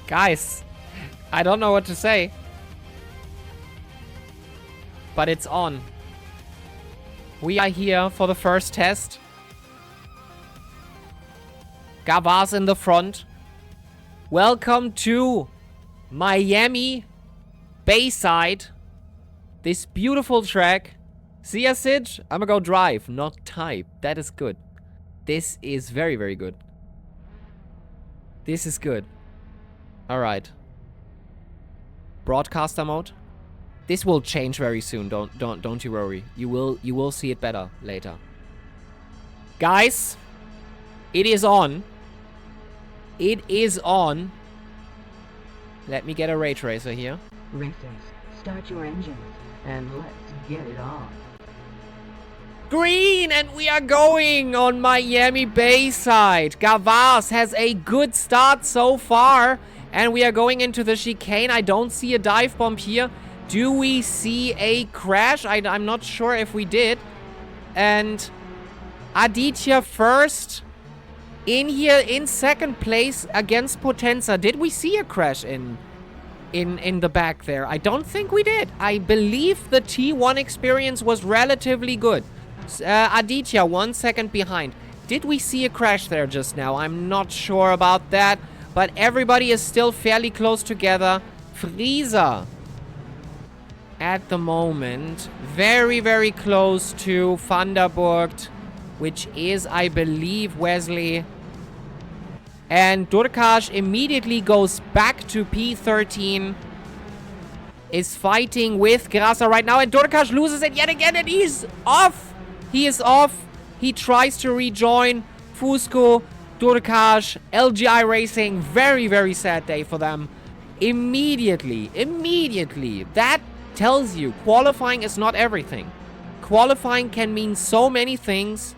Guys, I don't know what to say. But it's on. We are here for the first test. Gavaz in the front. Welcome to Miami Bayside. This beautiful track. See ya, Sid? I'm gonna go drive, not type. That is good. This is very, very good. This is good. Alright. Broadcaster mode. This will change very soon. Don't you worry. You will see it better later. Guys, it is on. It is on. Let me get a ray tracer here. Racers, start your engines and let's get it on. Green, and we are going on Miami Bayside. Gavaz has a good start so far. And we are going into the chicane. I don't see a dive bomb here. Do we see a crash? I'm not sure if we did. And Aditya first. In here, in second place against Potenza. Did we see a crash in the back there? I don't think we did. I believe the T1 experience was relatively good. Aditya, 1 second behind. Did we see a crash there just now? I'm not sure about that. But everybody is still fairly close together. Frieza, at the moment, very, very close to Vanderburgt, which is, I believe, Wesley. And Durkash immediately goes back to P13. Is fighting with Grasa right now. And Durkash loses it yet again. And he's off. He is off. He tries to rejoin Fusco. Durkash, LGI Racing, very, very sad day for them. Immediately. That tells you qualifying is not everything. Qualifying can mean so many things,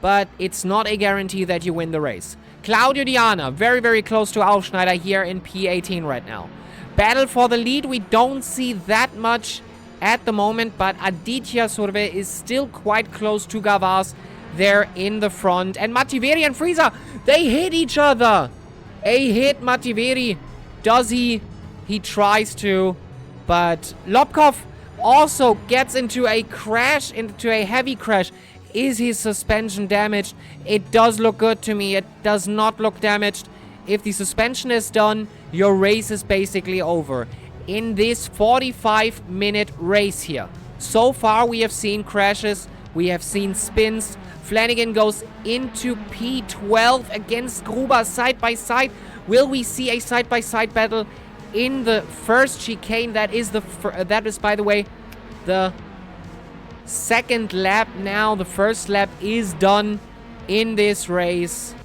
but it's not a guarantee that you win the race. Claudio Diana, very, very close to Aufschneider here in P18 right now. Battle for the lead, we don't see that much at the moment, but Aditya Surve is still quite close to Gavaz. There in the front. And Mativeri and Frieza, they hit each other. A hit, Mativeri. Does he? He tries to. But Lobkov also gets into a crash, into a heavy crash. Is his suspension damaged? It does look good to me. It does not look damaged. If the suspension is done, your race is basically over. In this 45-minute race here. So far, we have seen crashes. We have seen spins. Flanagan goes into P12 against Gruber side by side. Will we see a side-by-side battle in the first chicane? That is, by the way, the second lap now. The first lap is done in this race.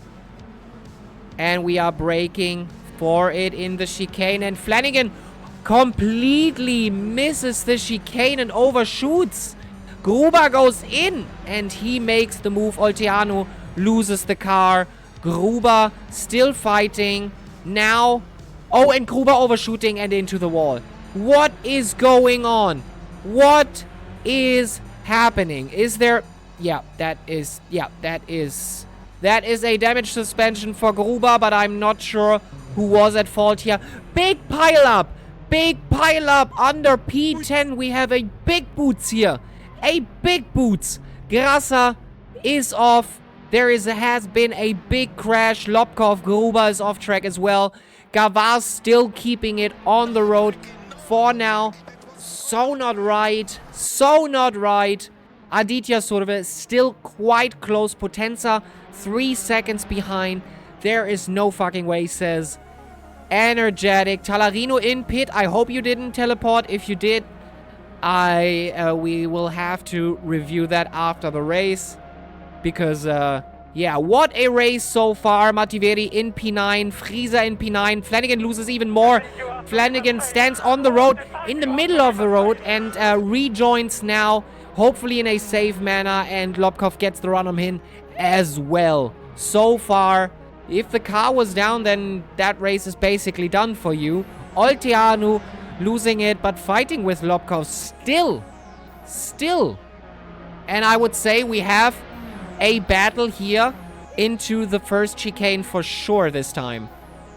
And we are braking for it in the chicane. And Flanagan completely misses the chicane and overshoots. Gruber goes in, and he makes the move. Olteanu loses the car. Gruber still fighting. Now, oh, and Gruber overshooting and into the wall. What is going on? What is happening? Is there... Yeah, that is a damage suspension for Gruber, but I'm not sure who was at fault here. Big pile-up under P10. We have a big boots here. A big boots. Grasa is off. There has been a big crash. Lobkov, Gruber is off track as well. Gavaz still keeping it on the road for now. So not right. Aditya Surve still quite close. Potenza 3 seconds behind. There is no fucking way, says Energetic. Talarino in pit. I hope you didn't teleport. If you did, we will have to review that after the race. Because, yeah, what a race so far. Mativeri in P9, Frieza in P9. Flanagan loses even more. Flanagan stands on the road, in the middle of the road, and rejoins now, hopefully in a safe manner, and Lobkov gets the run on him as well. So far, if the car was down, then that race is basically done for you. Olteanu losing it, but fighting with Lobkov still. And I would say we have a battle here into the first chicane for sure this time.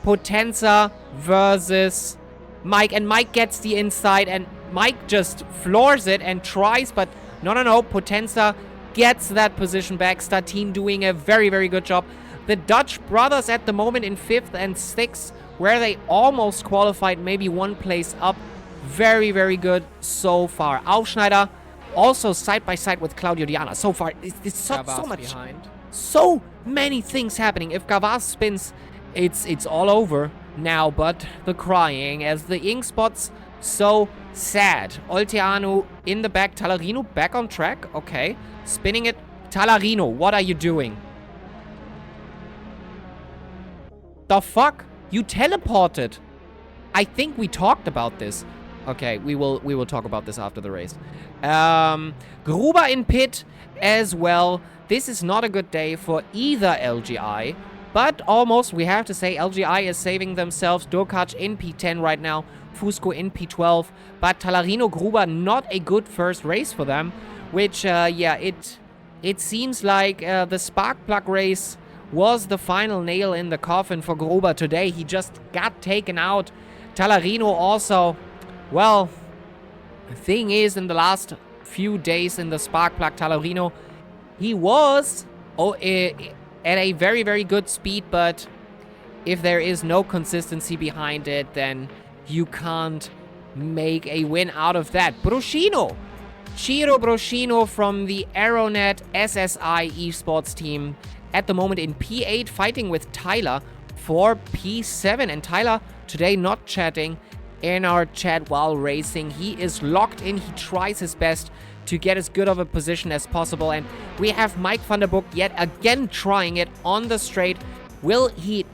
Potenza versus Mike. And Mike gets the inside, and Mike just floors it and tries, but no. Potenza gets that position back. Statine doing a very, very good job. The Dutch brothers at the moment in 5th and 6th, where they almost qualified, maybe one place up. Very, very good so far. Aufschneider also side by side with Claudio Diana. So far, it's so much behind. So many things happening. If Gavaz spins, it's all over now. But the crying as the ink spots, so sad. Olteanu in the back. Talarino back on track. Okay. Spinning it. Talarino, what are you doing? The fuck? You teleported. I think we talked about this. Okay, we will talk about this after the race. Gruber in pit as well. This is not a good day for either LGI. But almost, we have to say, LGI is saving themselves. Durkac in P10 right now. Fusco in P12. But Talarino Gruber, not a good first race for them. Which, yeah, it seems like the spark plug race was the final nail in the coffin for Gruber today. He just got taken out. Talarino also, well, the thing is, in the last few days in the spark plug, Talarino, he was at a very, very good speed, but if there is no consistency behind it, then you can't make a win out of that. Bruscino. Ciro Bruscino from the Aeronet SSI esports team at the moment in P8, fighting with Tyler for P7. And Tyler today not chatting in our chat while racing. He is locked in. He tries his best to get as good of a position as possible. And we have Mike van der Broek yet again trying it on the straight. Will he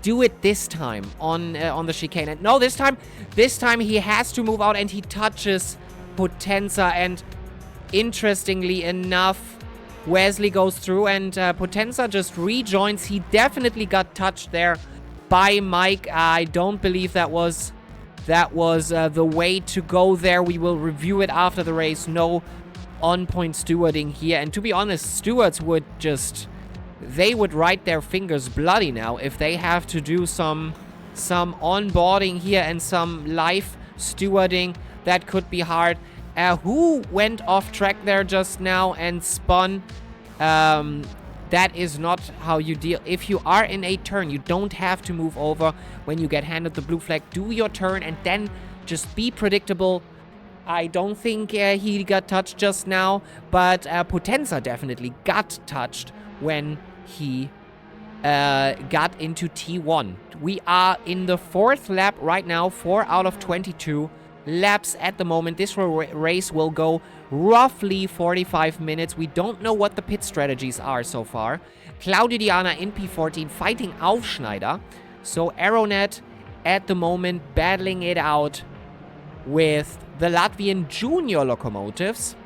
do it this time on the chicane? And no, this time he has to move out, and he touches Potenza. And interestingly enough, Wesley goes through, and Potenza just rejoins. He definitely got touched there by Mike. I don't believe that was the way to go there. We will review it after the race. No on-point stewarding here. And to be honest, stewards would they would write their fingers bloody now if they have to do some onboarding here and some live stewarding. That could be hard. Who went off track there just now and spun? That is not how you deal. If you are in a turn, you don't have to move over when you get handed the blue flag. Do your turn and then just be predictable. I don't think he got touched just now, but Potenza definitely got touched when he got into T1. We are in the 4th lap right now, 4 out of 22 laps at the moment. This race will go roughly 45 minutes. We don't know what the pit strategies are so far. Claudio Diana in P14 fighting Aufschneider. So Aeronet at the moment battling it out with the Latvian junior locomotives.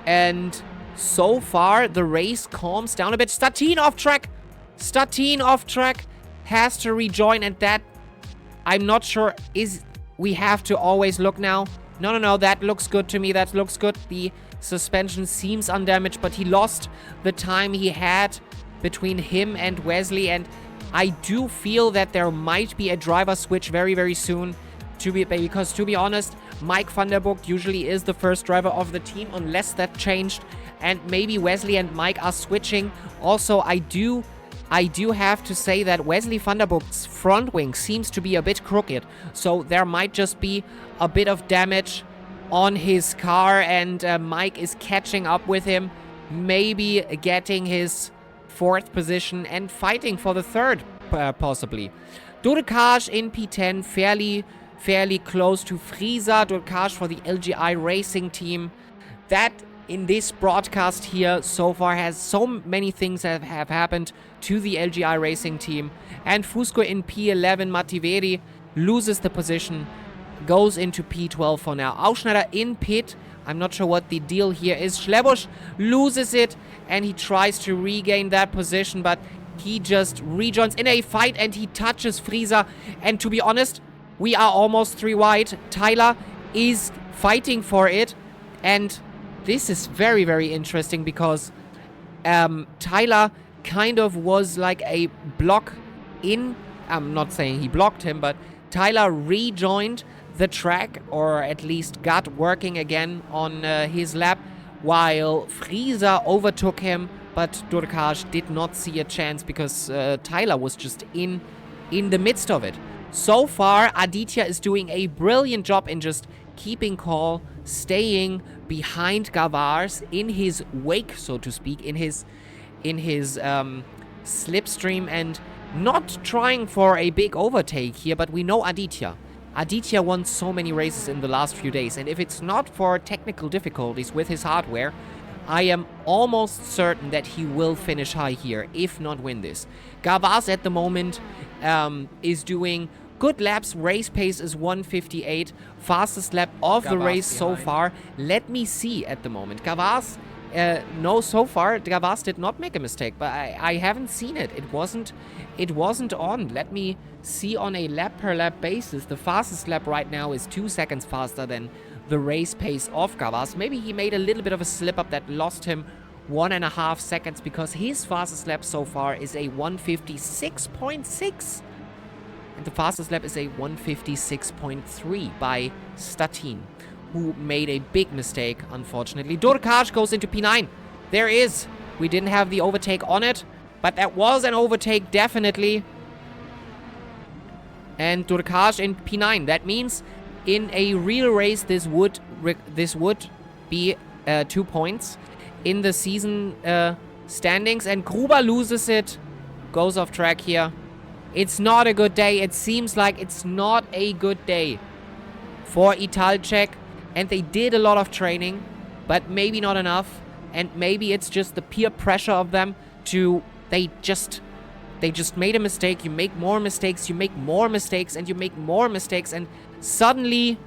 And so far the race calms down a bit. Statine off track. Statine off track. Has to rejoin, and that, I'm not sure, we have to always look now. No, that looks good to me. That looks good. The suspension seems undamaged, but he lost the time he had between him and Wesley, and I do feel that there might be a driver switch very, very soon, because to be honest, Mike van der Broek usually is the first driver of the team, unless that changed, and maybe Wesley and Mike are switching. Also, I do have to say that Wesley van der Broek's front wing seems to be a bit crooked, so there might just be a bit of damage on his car, and Mike is catching up with him, maybe getting his 4th position and fighting for the 3rd, possibly. Durkac in P10, fairly close to Frisa. Durkac for the LGI Racing team. That, in this broadcast here so far, has so many things that have happened to the LGI Racing team. And Fusco in P11, Mativeri loses the position, goes into P12 for now. Aufschneider in pit. I'm not sure what the deal here is. Schlebusch loses it, and he tries to regain that position, but he just rejoins in a fight, and he touches Frisa. And to be honest, we are almost 3 wide. Tyler is fighting for it, and this is very, very interesting because Tyler kind of was like a block in I'm not saying he blocked him, but Tyler rejoined the track, or at least got working again on his lap, while Frieza overtook him, but Durkaz did not see a chance because Tyler was just in the midst of it. So far, Aditya is doing a brilliant job in just keeping call, staying behind Gavars in his wake, so to speak, in his slipstream, and not trying for a big overtake here, but we know Aditya. Aditya won so many races in the last few days, and if it's not for technical difficulties with his hardware, I am almost certain that he will finish high here, if not win this. Gavaz at the moment is doing good laps. Race pace is 1:58. Fastest lap of the race so far. Let me see at the moment. Gavaz, no, so far, Gavaz did not make a mistake, but I haven't seen it. It wasn't on. Let me see on a lap per lap basis. The fastest lap right now is 2 seconds faster than the race pace of Gavaz. Maybe he made a little bit of a slip up that lost him 1.5 seconds, because his fastest lap so far is a 1:56.6. And the fastest lap is a 1:56.3 by Statin, who made a big mistake, unfortunately. Durkaz goes into P9. There is. We didn't have the overtake on it, but that was an overtake, definitely. And Durkaz in P9. That means in a real race, this would be 2 points in the season standings. And Gruber loses it, goes off track here. It's not a good day. It seems like it's not a good day for Italcek. And they did a lot of training, but maybe not enough. And maybe it's just the peer pressure of them to... They just made a mistake. You make more mistakes. You make more mistakes. And you make more mistakes. And suddenly,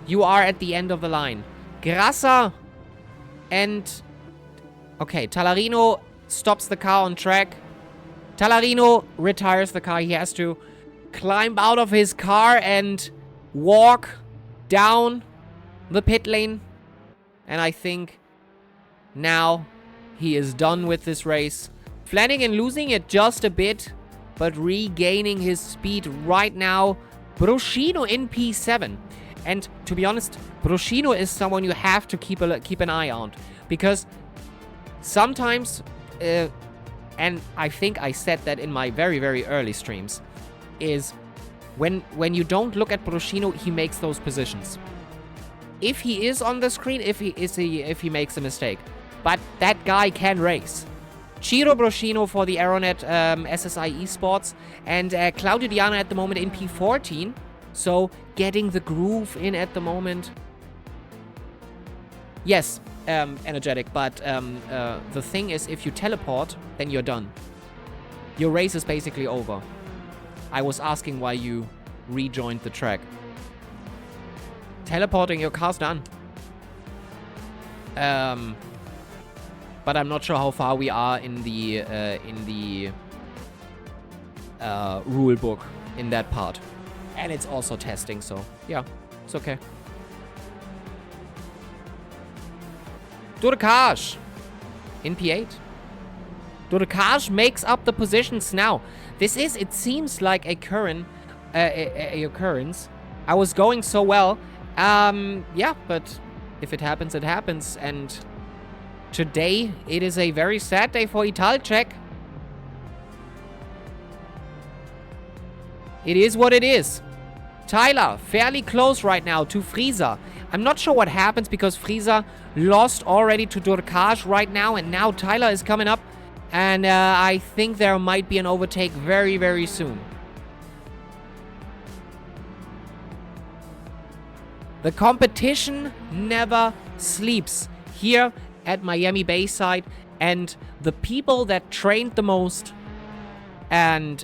you are at the end of the line. Grassa and... Okay, Talarino stops the car on track. Talarino retires the car. He has to climb out of his car and walk down the pit lane. And I think now he is done with this race. Flanagan losing it just a bit, but regaining his speed right now. Broschino in P7. And to be honest, Broschino is someone you have to keep an eye on. Because sometimes, and I think I said that in my very, very early streams, is when you don't look at Broschino, he makes those positions. If he is on the screen, if he makes a mistake. But that guy can race. Ciro Broschino for the Aeronet SSI Esports, and Claudio Diana at the moment in P14. So getting the groove in at the moment. Yes, energetic, but the thing is, if you teleport, then you're done. Your race is basically over. I was asking why you rejoined the track. Teleporting, your car's done. But I'm not sure how far we are in the rule book in that part. And it's also testing, so yeah, it's okay. Durkaz in P8. Durkaz makes up the positions now. This is, it seems like a occurrence. I was going so well. Yeah, but if it happens, it happens. And today, it is a very sad day for Italcek. It is what it is. Tyler, fairly close right now to Frieza. I'm not sure what happens because Frieza lost already to Durkaz right now. And now Tyler is coming up. And I think there might be an overtake very, very soon. The competition never sleeps here at Miami Bayside. And the people that trained the most and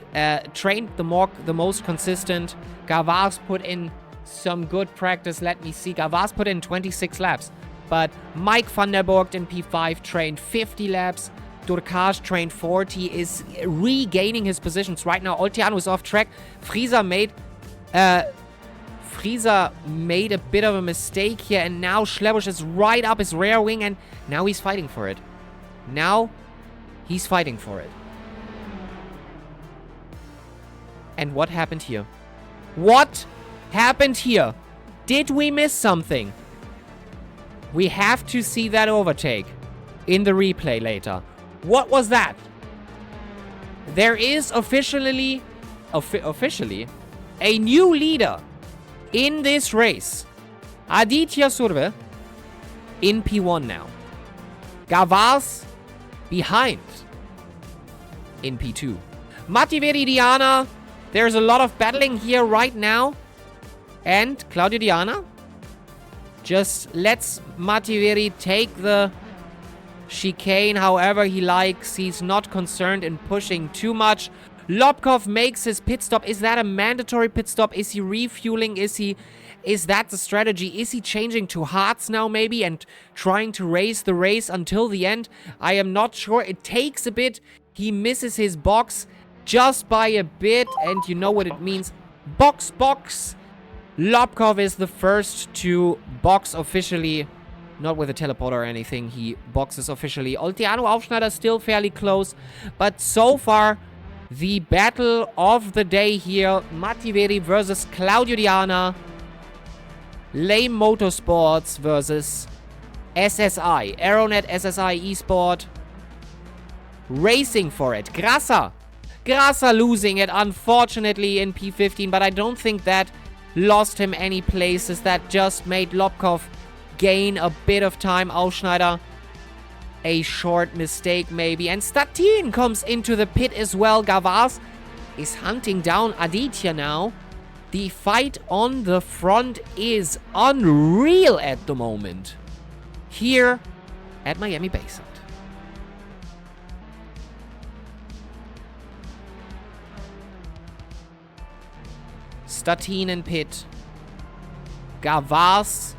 trained the most consistent, Gavaz put in some good practice. Let me see. Gavaz put in 26 laps. But Mike van der Borgt in P5 trained 50 laps. Durkaz trained 40, is regaining his positions right now. Olteanu is off track. Frieza made a bit of a mistake here, and now Schlebusch is right up his rear wing, and now he's fighting for it. And what happened here? What happened here? Did we miss something? We have to see that overtake in the replay later. What was that? There is officially a new leader in this race. Aditya Surve in P1 now. Gavars behind in P2. Matti Veridiana, there's a lot of battling here right now. And Claudio Diana just lets Mativeri take the chicane however he likes. He's not concerned in pushing too much. Lobkov makes his pit stop. Is that a mandatory pit stop? Is he refueling? Is that the strategy? Is he changing to hards now maybe and trying to race the race until the end? I am not sure. It takes a bit. He misses his box just by a bit, and you know what it means. Box. Lobkov is the first to box officially. Not with a teleporter or anything. He boxes officially. Olteanu Aufschneider still fairly close. But so far, the battle of the day here. Mativeri versus Claudio Diana. Lame Motorsports versus SSI. Aeronet SSI Esport. Racing for it. Grassa losing it, unfortunately, in P15. But I don't think that lost him any places. That just made Lobkov gain a bit of time. Aufschneider, a short mistake maybe. And Statin comes into the pit as well. Gavars is hunting down Aditya now. The fight on the front is unreal at the moment here at Miami Bayside. Statin in pit. Gavars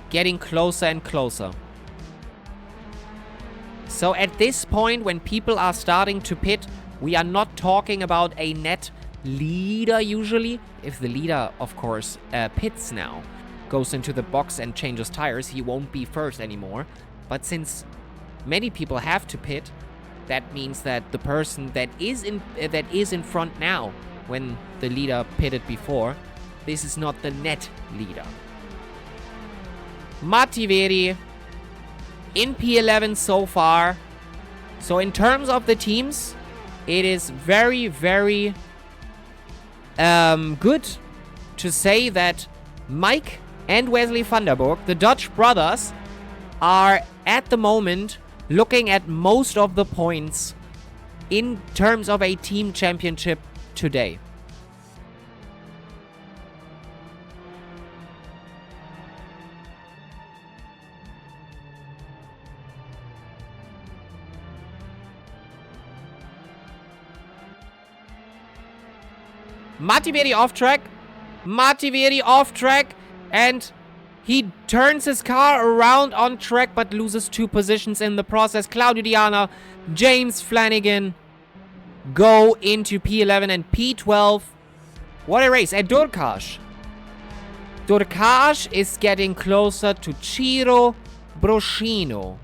getting closer and closer. So at this point, when people are starting to pit, we are not talking about a net leader usually. If the leader, of course, pits now, goes into the box and changes tires, he won't be first anymore. But since many people have to pit, that means that the person that is in front now, when the leader pitted before, this is not the net leader. Mativeri in P11 so far. So in terms of the teams, it is very, very good to say that Mike and Wesley Vanderburg, the Dutch brothers, are at the moment looking at most of the points in terms of a team championship today. Mativeri off track, and he turns his car around on track, but loses 2 positions in the process. Claudio Diana, James Flanagan go into P11 and P12. What a race. And Durkash is getting closer to Ciro Broschino.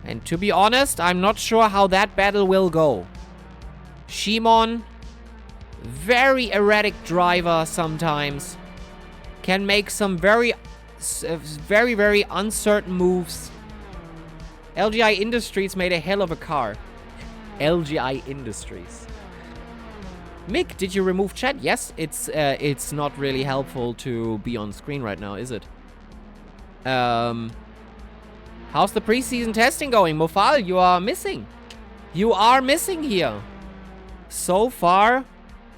And to be honest, I'm not sure how that battle will go. Shimon, very erratic driver sometimes. Can make some very, very uncertain moves. LGI Industries made a hell of a car. LGI Industries. Mick, did you remove chat? Yes, it's not really helpful to be on screen right now, is it? How's the preseason testing going? Mofal, you are missing. You are missing here. So far,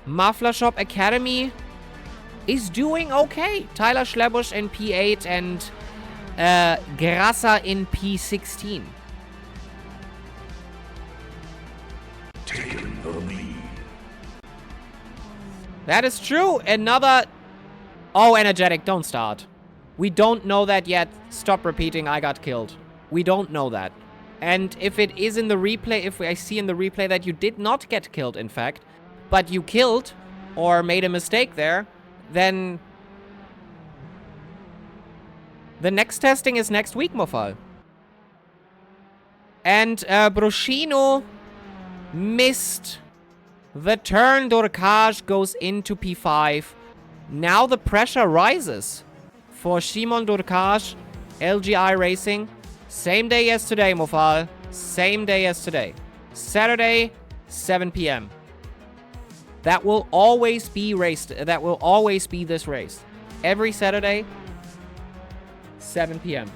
Muffler Shop Academy is doing okay. Tyler Schlebusch in P8 and Grassa in P16. Taking the lead. That is true. Another... Oh, energetic, don't start. We don't know that yet. Stop repeating, I got killed. We don't know that. And if it is in the replay, if I see in the replay that you did not get killed, in fact, but you killed or made a mistake there, then the next testing is next week, Mofal. And Broschino missed The turn Dorkage goes into P5. Now the pressure rises for Shimon Dorkage, LGI Racing. Same day as today, Mofal. Same day as today. Saturday, 7 p.m. That will always be raced. That will always be this race. Every Saturday, 7 p.m.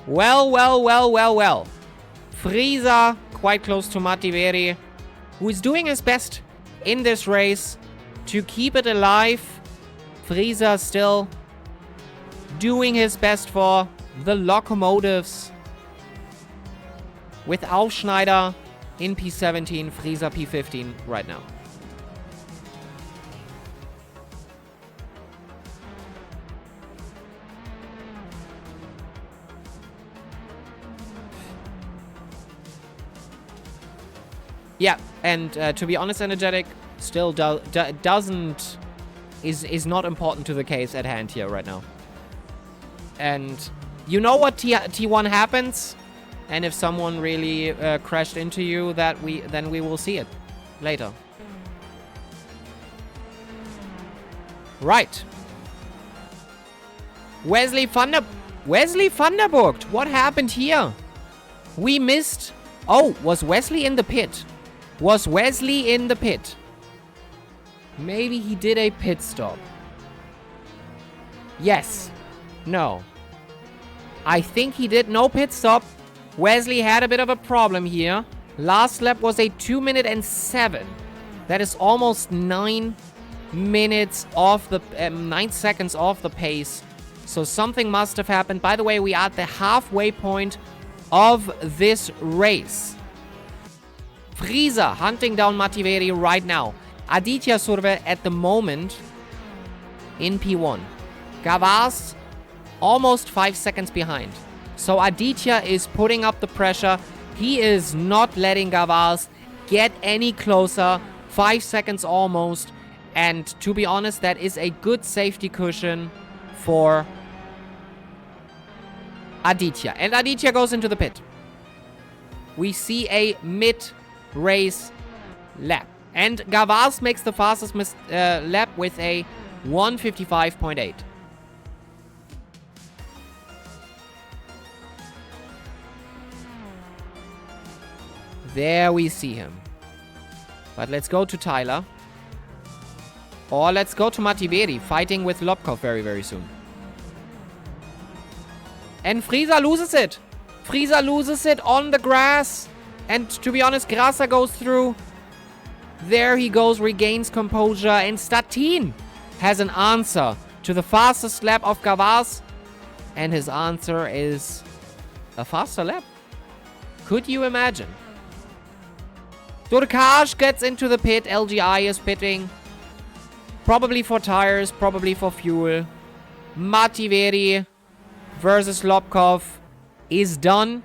Well. Frieza quite close to Mativeri, who is doing his best in this race to keep it alive. Frieza still doing his best for the locomotives. With Aufschneider in P17, Frieza P15 right now. Yeah, and to be honest, Energetic still is not important to the case at hand here right now. And you know what T1 happens, and if someone really crashed into you, then we will see it later. Right. Wesley Vanderburgt, what happened here? We missed. Oh, was Wesley in the pit? Was Wesley in the pit? Maybe he did a pit stop. Yes. No. I think he did no pit stop. Wesley had a bit of a problem here. Last lap was a 2 minute and 7. That is almost 9 minutes off the 9 seconds off the pace. So something must have happened. By the way, we are at the halfway point of this race. Frieza hunting down Mativeri right now. Aditya Surve at the moment in P1. Gavas almost 5 seconds behind. So Aditya is putting up the pressure. He is not letting Gavas get any closer. 5 seconds almost. And to be honest, that is a good safety cushion for Aditya. And Aditya goes into the pit. We see a mid-race lap. And Gavas makes the fastest lap with a 1:55.8. There we see him. But let's go to Tyler. Or let's go to Mativeri, fighting with Lobkov very, very soon. And Frieza loses it. Frieza loses it on the grass. And to be honest, Grasa goes through. There he goes, regains composure. And Statin has an answer to the fastest lap of Gavas. And his answer is a faster lap. Could you imagine? Dorkage gets into the pit. LGI is pitting. Probably for tires, probably for fuel. Mativeri versus Lobkov is done.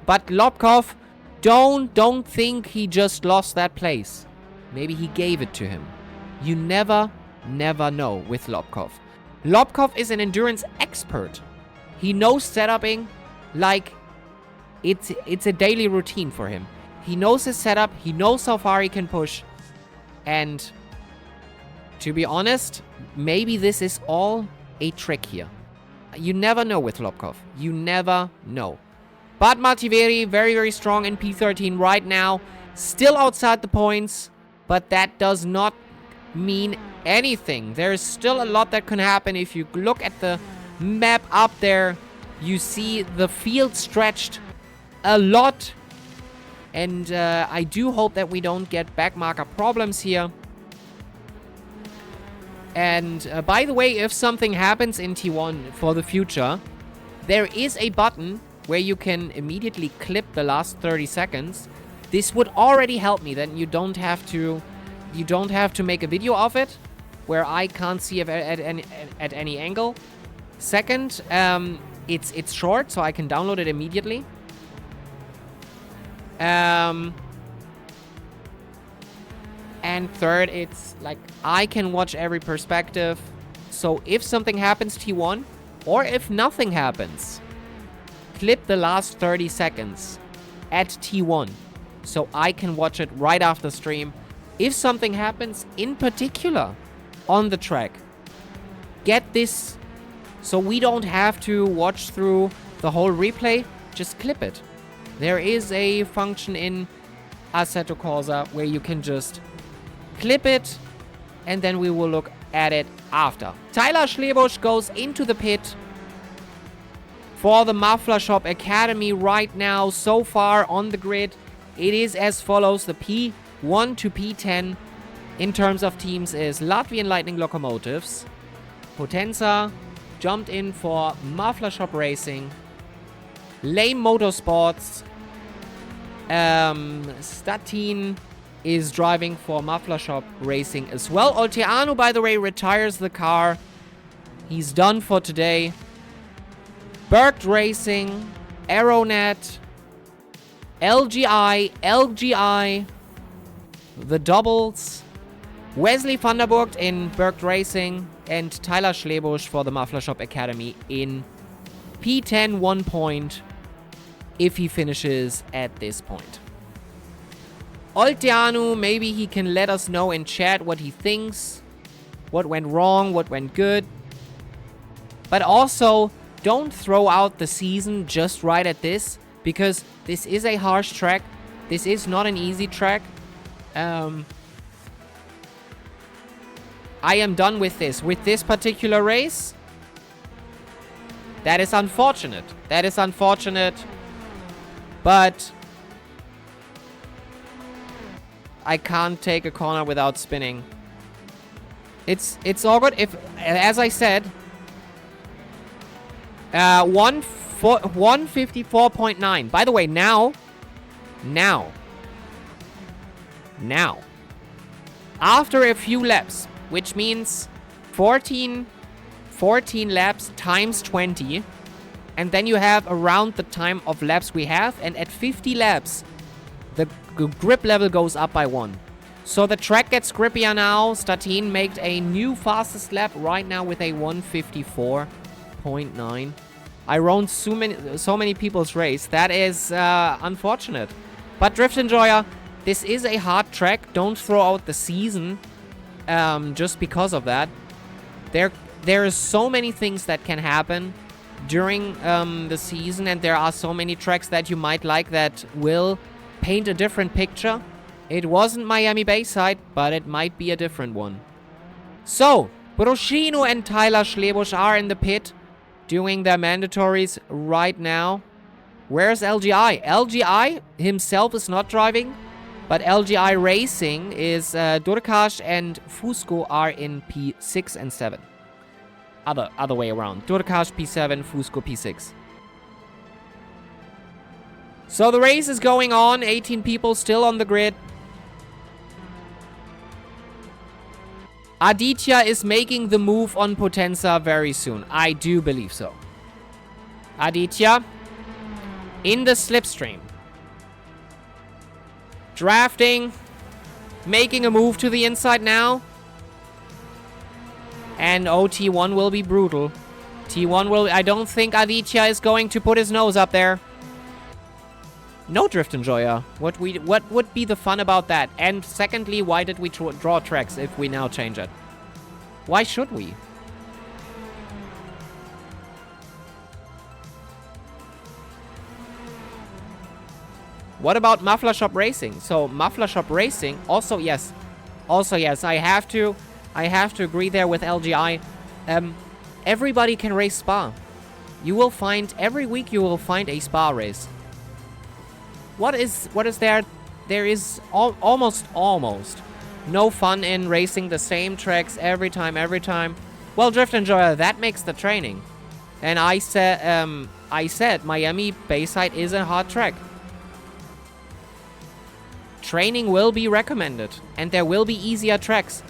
But Lobkov, don't think he just lost that place. Maybe he gave it to him. You never know with Lobkov. Lobkov is an endurance expert. He knows setuping like it's a daily routine for him. He knows his setup. He knows how far he can push. And to be honest, maybe this is all a trick here. You never know with Lobkov. You never know. But Mativeri, very, very strong in P13 right now. Still outside the points. But that does not mean anything. There is still a lot that can happen. If you look at the map up there, you see the field stretched a lot. And I do hope that we don't get backmarker problems here. And by the way, if something happens in T1 for the future, there is a button where you can immediately clip the last 30 seconds. This would already help me. Then you don't have to make a video of it, where I can't see it at any angle. Second, it's short, so I can download it immediately. And third, it's like I can watch every perspective. So if something happens T1, or if nothing happens, clip the last 30 seconds at T1. so I can watch it right after stream. If something happens in particular on the track, get this so we don't have to watch through the whole replay. Just clip it. There is a function in Assetto Corsa where you can just clip it, and then we will look at it after. Tyler Schlebusch goes into the pit for the Muffler Shop Academy right now. So far on the grid, it is as follows. The P1 to P10 in terms of teams is Latvian Lightning Locomotives. Potenza jumped in for Muffler Shop Racing. Lame Motorsports. Statin is driving for Muffler Shop Racing as well. Olteanu, by the way, retires the car. He's done for today. Bergt Racing, Aeronet, LGI, the doubles, Wesley van der Burgt in Bergt Racing, and Tyler Schlebusch for the Muffler Shop Academy in P10 1 point if he finishes at this point. Olteanu, maybe he can let us know in chat what he thinks, what went wrong, what went good. But also, don't throw out the season just right at this, because this is a harsh track. This is not an easy track. I am done with this particular race. That is unfortunate. But I can't take a corner without spinning. It's all good. If, as I said, 154.9. By the way, now, after a few laps, which means 14 laps times 20, and then you have around the time of laps we have, and at 50 laps, the grip level goes up by 1. So the track gets grippier now. Statin made a new fastest lap right now with a 154.9. I ruined so many people's race. That is unfortunate. But Drift Enjoyer, this is a hard track. Don't throw out the season just because of that. There is so many things that can happen during the season, and there are so many tracks that you might like that will paint a different picture. It wasn't Miami Bayside, but it might be a different one. So, Broschino and Tyler Schlebusch are in the pit doing their mandatories right now. Where's LGI? LGI himself is not driving, but LGI Racing is Durkash and Fusco are in P6 and 7. Other way around. Durkash P7, Fusco P6. So the race is going on. 18 people still on the grid. Aditya is making the move on Potenza very soon. I do believe so. Aditya in the slipstream. Drafting. Making a move to the inside now. And T1 will be brutal. T1 will... I don't think Aditya is going to put his nose up there. No Drift Enjoyer. What would be the fun about that? And secondly, why did we draw tracks if we now change it? Why should we? What about Muffler Shop Racing? So Muffler Shop Racing, also yes, I have to agree there with LGI. Everybody can race Spa. You will find every week you will find a Spa race. What is there? There is almost no fun in racing the same tracks every time. Well, Drift Enjoyer, that makes the training. And I said Miami Bayside is a hard track. Training will be recommended, and there will be easier tracks.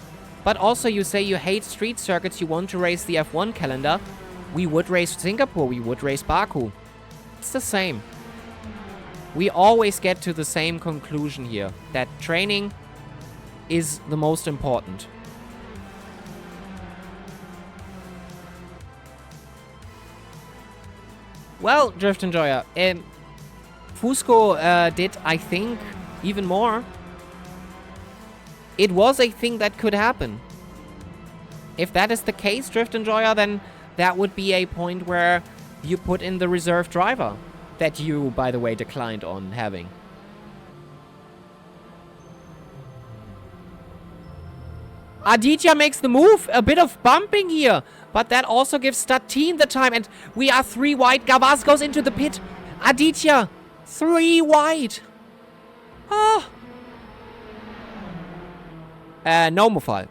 But also, you say you hate street circuits, you want to race the F1 calendar. We would race Singapore, we would race Baku. It's the same. We always get to the same conclusion here, that training is the most important. Well, Drift Enjoyer, Fusco did, I think, even more. It was a thing that could happen. If that is the case, Drift Enjoyer, then that would be a point where you put in the reserve driver that you, by the way, declined on having. Aditya makes the move. A bit of bumping here. But that also gives Statine the time. And we are 3 wide. Gavas goes into the pit. Aditya, 3 wide. Ah. No Mufal.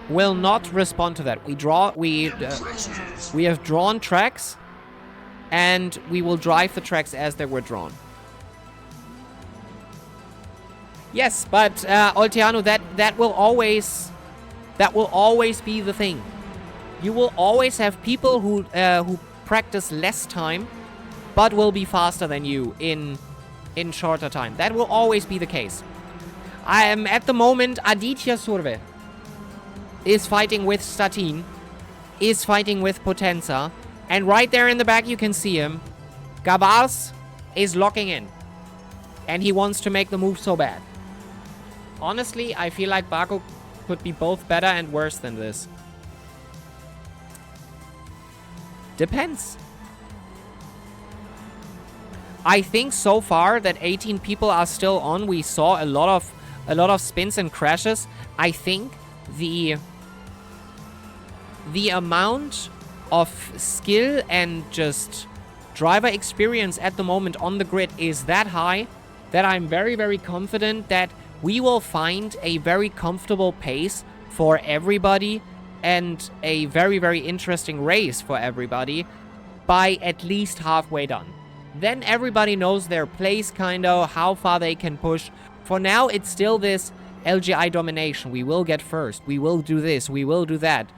Will not respond to that. We have drawn tracks. And we will drive the tracks as they were drawn. Yes, but Olteanu, that will always be the thing. You will always have people who practice less time, but will be faster than you in shorter time. That will always be the case. I am at the moment Aditya Surve is fighting with Statine, is fighting with Potenza, and right there in the back you can see him. Gavas is locking in, and he wants to make the move so bad. Honestly, I feel like Baku could be both better and worse than this. Depends. I think so far that 18 people are still on. We saw a lot of spins and crashes. I think the amount of skill and just driver experience at the moment on the grid is that high that I'm very, very confident that we will find a very comfortable pace for everybody and a very, very interesting race for everybody by at least halfway done. Then everybody knows their place, kind of, how far they can push. For now, it's still this LGI domination. We will get first. We will do this. We will do that.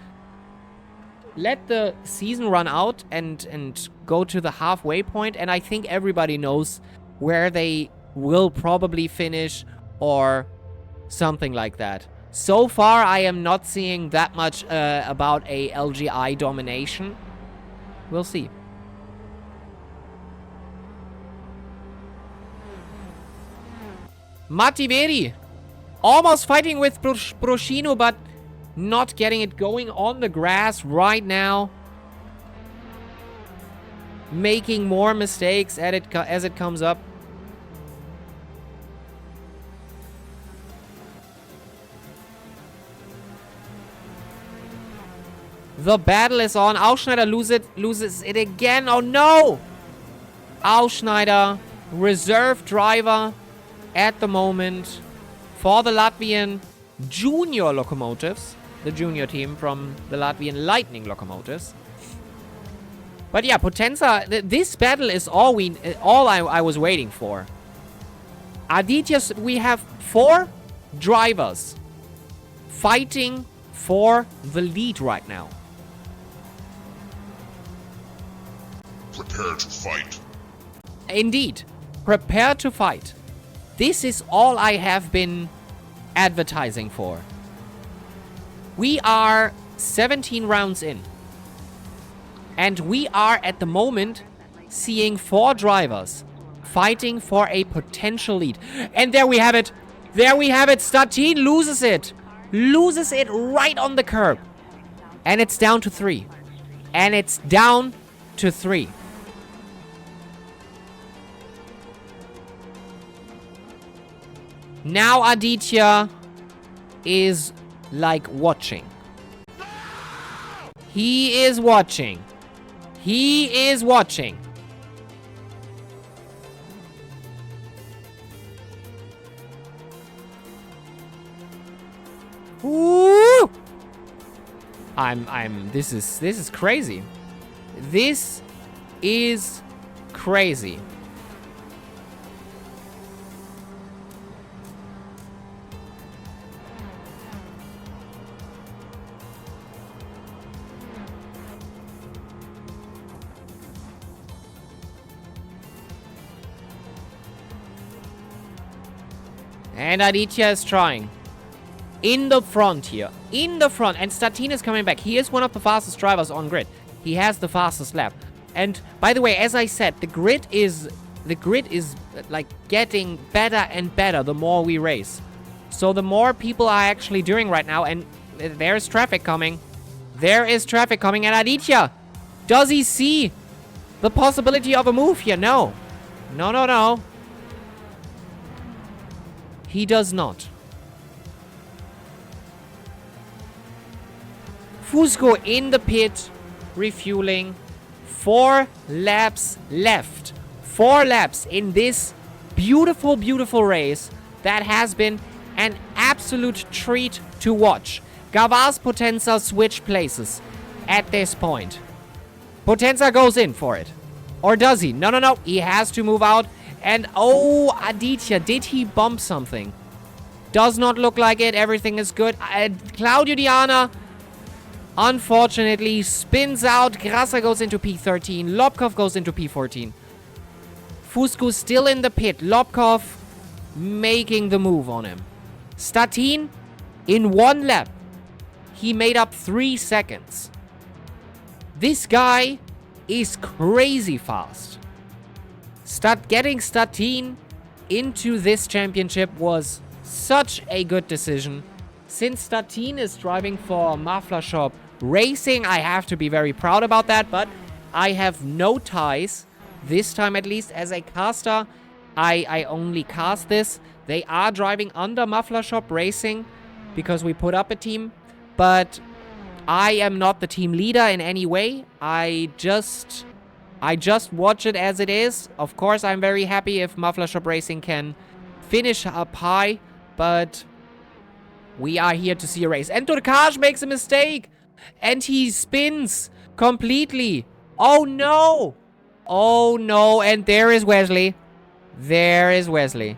Let the season run out and go to the halfway point, and I think everybody knows where they will probably finish or something like that. So far, I am not seeing that much about a LGI domination. We'll see. Mativeri almost fighting with Broshino, but not getting it going on the grass right now. Making more mistakes as it comes up. The battle is on. Ausschneider loses it again. Oh no! Ausschneider, reserve driver at the moment for the Latvian junior locomotives. The junior team from the Latvian Lightning locomotives. But yeah, Potenza, this battle is all I was waiting for. Aditya's, we have 4 drivers fighting for the lead right now. Prepare to fight. Indeed. Prepare to fight. This is all I have been advertising for. We are 17 rounds in. And we are, at the moment, seeing 4 drivers fighting for a potential lead. And there we have it. There we have it. Statine loses it. Loses it right on the curb. And it's down to 3. And it's down to 3. Now Aditya is like watching. He is watching. He is watching. Woo! This is crazy. This is crazy. And Aditya is trying. In the front here. In the front. And Statine is coming back. He is one of the fastest drivers on grid. He has the fastest lap. And by the way, as I said, the grid is the grid is like getting better and better the more we race. So the more people are actually doing right now, and there's traffic coming. There is traffic coming, and Aditya, does he see the possibility of a move here? No. No, no, no. He does not. Fusco in the pit, refueling. 4 laps left. 4 laps in this beautiful, beautiful race that has been an absolute treat to watch. Gavaz Potenza switch places at this point. Potenza goes in for it. Or does he? No, no, no. He has to move out. And oh, Aditya, did he bump something? Does not look like it. Everything is good. Claudio Diana, unfortunately, spins out. Grasa goes into P13. Lobkov goes into P14. Fusco still in the pit. Lobkov making the move on him. Statin, in 1 lap, he made up 3 seconds. This guy is crazy fast. Getting Statin into this championship was such a good decision. Since Statin is driving for Muffler Shop Racing, I have to be very proud about that, but I have no ties, this time at least, as a caster. I only cast this. They are driving under Muffler Shop Racing because we put up a team, but I am not the team leader in any way. I just watch it as it is. Of course, I'm very happy if Muffler Shop Racing can finish up high, but we are here to see a race. And Turkaj makes a mistake, and he spins completely. Oh no! Oh no, and there is Wesley. There is Wesley.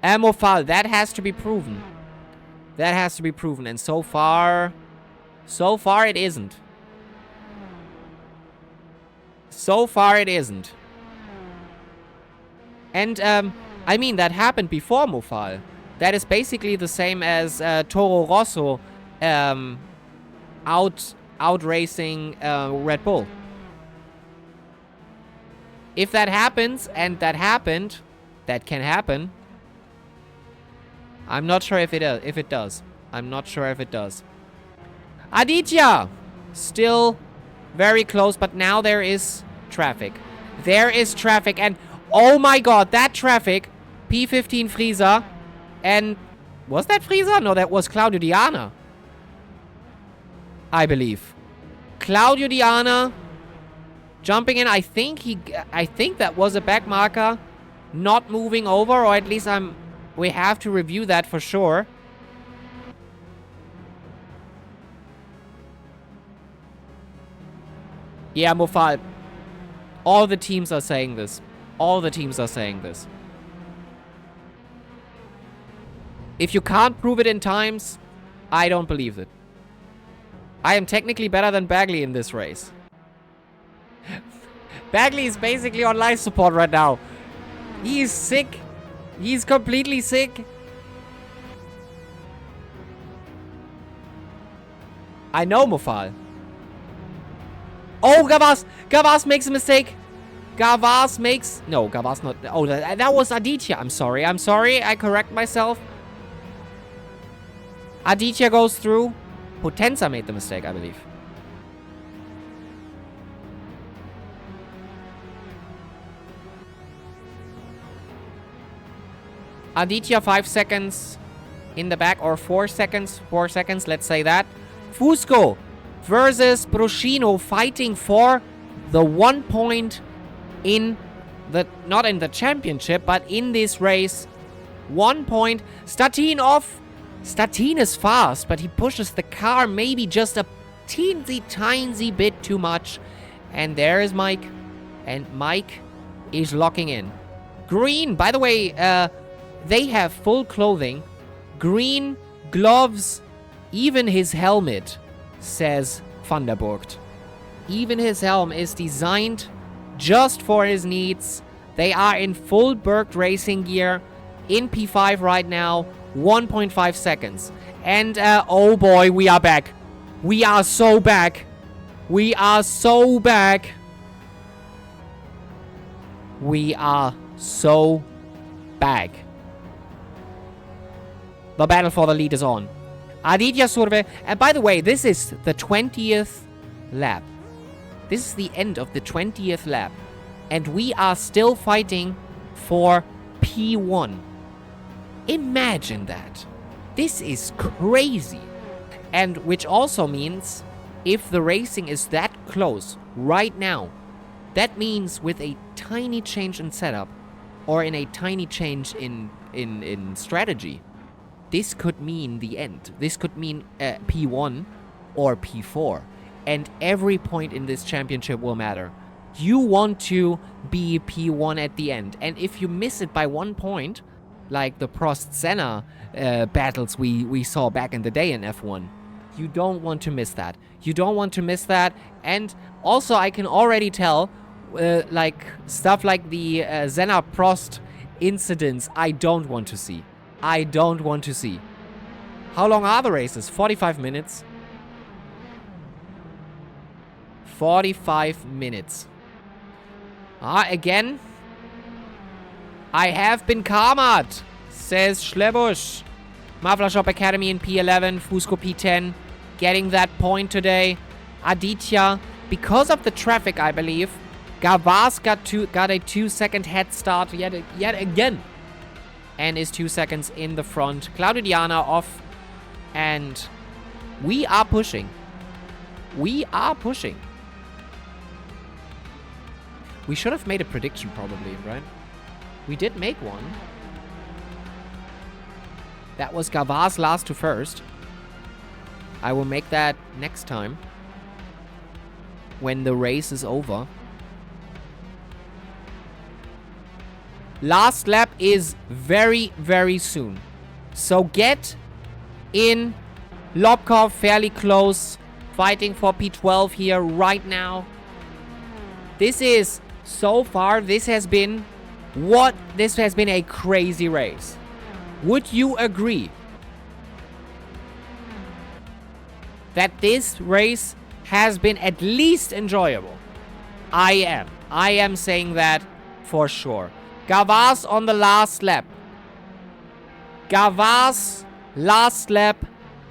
Amofal, that has to be proven. That has to be proven, and so far it isn't. So far it isn't. And, I mean, that happened before Mofal. That is basically the same as Toro Rosso out-racing Red Bull. If that happens, and that happened, that can happen. I'm not sure if it does. I'm not sure if it does. Aditya! Still very close, but now there is traffic. There is traffic, and oh my god, that traffic. P15 Frieza. And was that Frieza? No, that was Claudio Diana, I believe. Claudio Diana jumping in. I think that was a back marker not moving over, or at least we have to review that for sure. Yeah, Mofal. All the teams are saying this. All the teams are saying this. If you can't prove it in times, I don't believe it. I am technically better than Bagley in this race. Bagley is basically on life support right now. He is sick. He's completely sick. I know, Mofal. Oh, Gavaz! Gavaz makes a mistake. Gavaz makes... No, Gavaz not... Oh, that was Aditya. I'm sorry. I'm sorry. I correct myself. Aditya goes through. Potenza made the mistake, I believe. Aditya 5 seconds in the back, or 4 seconds. 4 seconds, let's say that. Fusco versus Broschino fighting for the 1 point in the... Not in the championship, but in this race. 1 point. Statin off. Statin is fast, but he pushes the car maybe just a teensy tiny bit too much. And there is Mike. And Mike is locking in. Green, by the way, they have full clothing. Green gloves. Even his helmet, says Vanderburgt. Even his helm is designed just for his needs. They are in full Bergt racing gear. In P5 right now. 1.5 seconds. And, oh boy, we are back. We are so back. We are so back. We are so back. The battle for the lead is on. Aditya Surve. And by the way, this is the 20th lap. This is the end of the 20th lap. And we are still fighting for P1. Imagine that. This is crazy. And which also means if the racing is that close right now, that means with a tiny change in setup or in a tiny change in strategy, this could mean the end. This could mean P1 or P4. And every point in this championship will matter. You want to be P1 at the end. And if you miss it by 1 point, like the Prost-Senna battles we saw back in the day in F1, you don't want to miss that. You don't want to miss that. And also, I can already tell, like, stuff like the Senna-Prost incidents, I don't want to see. I don't want to see. How long are the races? 45 minutes. 45 minutes. Again, I have been karma'd, says Schlebusch. Mafla Shop Academy in P11, Fusco P10, getting that point today. Aditya, because of the traffic, I believe, Gavas got a 2-second head start yet again. And is 2 seconds in the front. Claudio Diana off. And we are pushing. We are pushing. We should have made a prediction probably, right? We did make one. That was Gavas last to first. I will make that next time. When the race is over. Last lap is very, very soon. So get in. Lobkov fairly close. Fighting for P12 here right now. This is, so far, this has been a crazy race. Would you agree that this race has been at least enjoyable? I am saying that for sure. Gavas on the last lap. Gavas, last lap,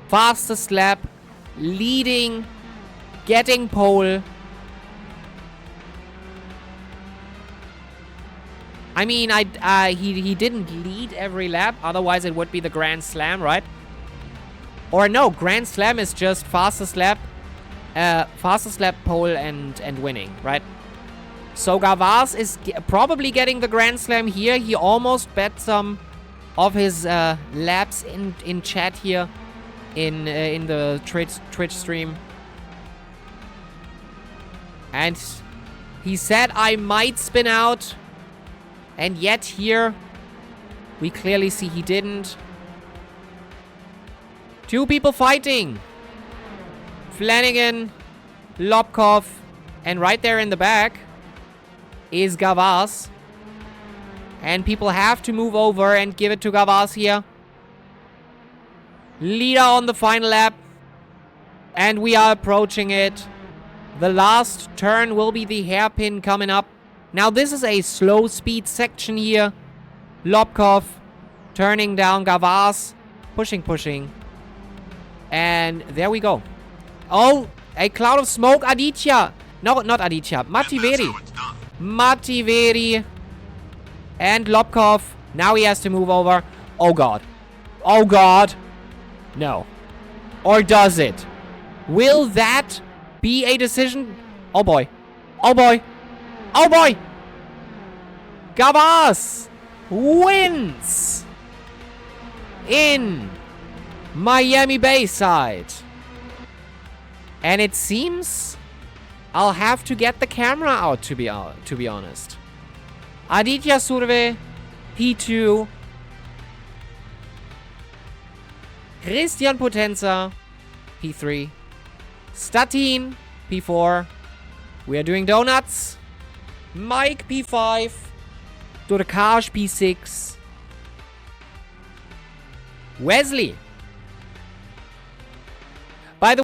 fastest lap, leading, getting pole. I mean, he didn't lead every lap, otherwise it would be the Grand Slam, right? Or no, Grand Slam is just fastest lap pole and winning, right? So Gavas is probably getting the Grand Slam here. He almost bet some of his laps in chat here in the Twitch stream. And he said, I might spin out. And yet here, we clearly see he didn't. Two people fighting. Flanagan, Lobkov, and right there in the back is Gavas. And people have to move over and give it to Gavas here. Leader on the final lap. And we are approaching it. The last turn will be the hairpin coming up. Now this is a slow speed section here. Lobkov turning down Gavas. Pushing. And there we go. Oh, a cloud of smoke. Aditya. No, not Aditya. Mativeri. And Lobkov. Now he has to move over. Oh god. Oh god. No. Or does it? Will that be a decision? Oh boy. Oh boy. Oh boy. Gavas wins in Miami Bayside. And it seems I'll have to get the camera out to be honest. Aditya Surve, P2. Christian Potenza, P3. Statin, P4. We are doing donuts. Mike, P5. Durkaj, P6. Wesley,